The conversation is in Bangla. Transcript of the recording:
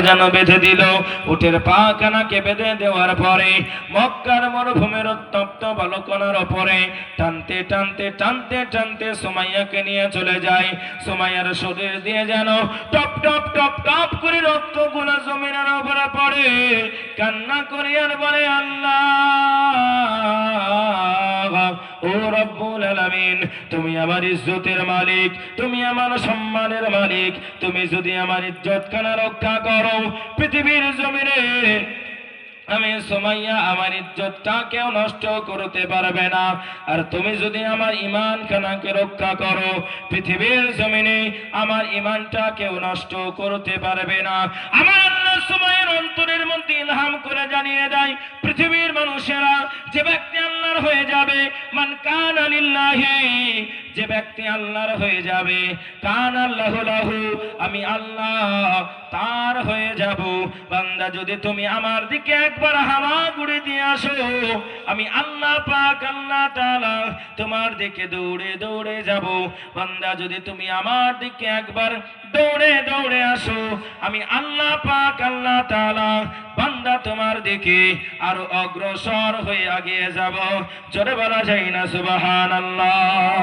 যেন বেঁধে দিল। উটের পা কানাকে বেঁধে দেওয়ার পরে মক্কার মরুভূমির উত্তপ্ত বালুকণার উপরে টানতে টানতে টানতে টানতে সুমাইয়াকে নিয়ে চলে যায়। সুমাইয়ার শরীর দিয়ে যেন টপ টপ টপ টপ করে রক্তগুলো জমিনের উপরে পড়ে। কান্না করে আর বলে, আল্লাহ ও রব্বুল আলামিন, তুমি আমার ইজ্জতের মালিক, তুমি আমার সম্মানের মালিক। তুমি যদি আমার ইজ্জতখানা রক্ষা করো, পৃথিবীর জমিনে আমি সুমাইয়া আমার ইজ্জতটা কেউ নষ্ট করতে পারবে না। আর তুমি যদি আমার ঈমান খানাকে রক্ষা করো, পৃথিবীর জমিনে আমার ঈমানটা কেউ নষ্ট করতে পারবে না। আমার আল্লাহ সুমাইয়ার অন্তরের মধ্যে ইলহাম করে জানিয়ে দেয়, পৃথিবীর মানুষেরা যে ব্যক্তি আল্লাহর হয়ে যাবে, মান কানা লিল্লাহি, যে ব্যক্তি আল্লাহর হয়ে যাবে, কানা আল্লাহু লাহু, আমি আল্লাহ তার হয়ে যাব। বান্দা যদি তুমি আমার দিকে একবার হাওয়া ঘুরে দিয়ে আসো, আমি আল্লাহ পাক আল্লাহ তাআলা তোমার দিকে দৌড়ে দৌড়ে যাব। বান্দা যদি তুমি আমার দিকে একবার দৌড়ে দৌড়ে আসো, আমি আল্লাহ পাক আল্লাহ তাআলা বান্দা তোমার দিকে আরো অগ্রসর হয়ে এগিয়ে যাব। জোরে বলা যায় না সুবহানাল্লাহ।